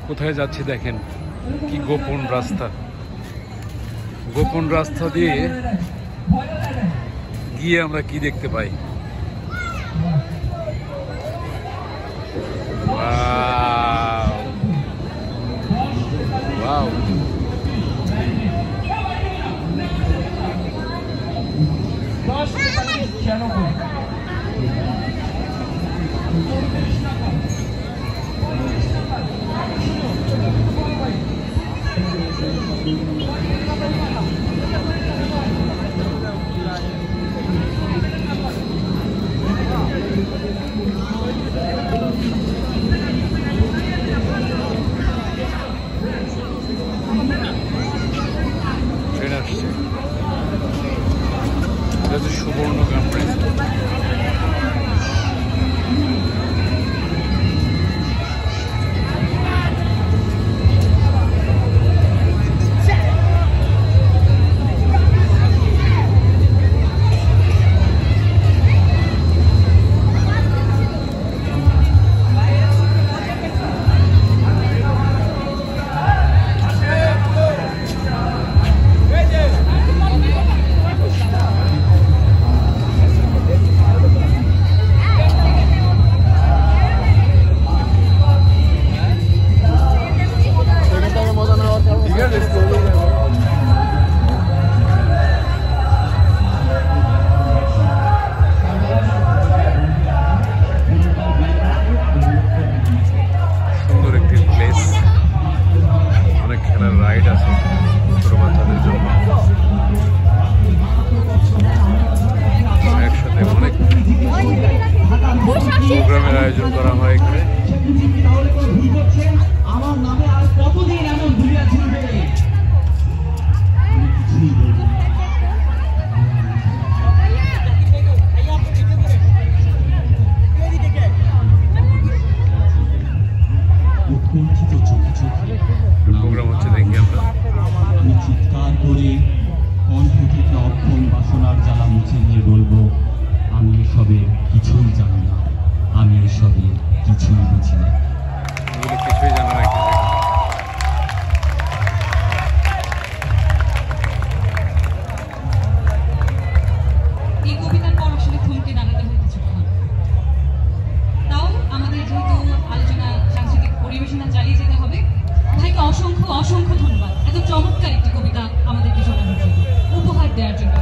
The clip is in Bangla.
কোথায় যাচ্ছি দেখেন, কি গোপন রাস্তা। গোপন রাস্তা দিয়ে গিয়ে আমরা কি দেখতে পাই। ওয়াও, ট্রেন আসছে। এটা হচ্ছে সুবর্ণগ্রাম ট্রেন। প্রোগ্রামের আয়োজন করা হয় এখানে। আমার নামে আর কতদিন এমন ঘুরিয়া ঝুলবে। উৎকণ্ঠিত চোখে চোখে প্রোগ্রাম হচ্ছে দেখি আমরা। আমি চিৎকার করে কণ্ঠ থেকে অক্ষণ বাসনার জ্বালা মুছে দিয়ে বলবো, আমি এসবে কিছুই জানি না, আমি এসবে কিছুই বুঝি না। কিছুই জানা না। এই কবিতার পর আসলে থমকে দাঁড়াতে হয় কিছুক্ষণ। তাও আমাদের যেহেতু আলোচনা সাংস্কৃতিক পরিবেশনা চালিয়ে যেতে হবে, ভাইকে অসংখ্য অসংখ্য ধন্যবাদ এত চমৎকার একটি কবিতা আমাদেরকে শোনানোর জন্য, উপহার দেওয়ার জন্য।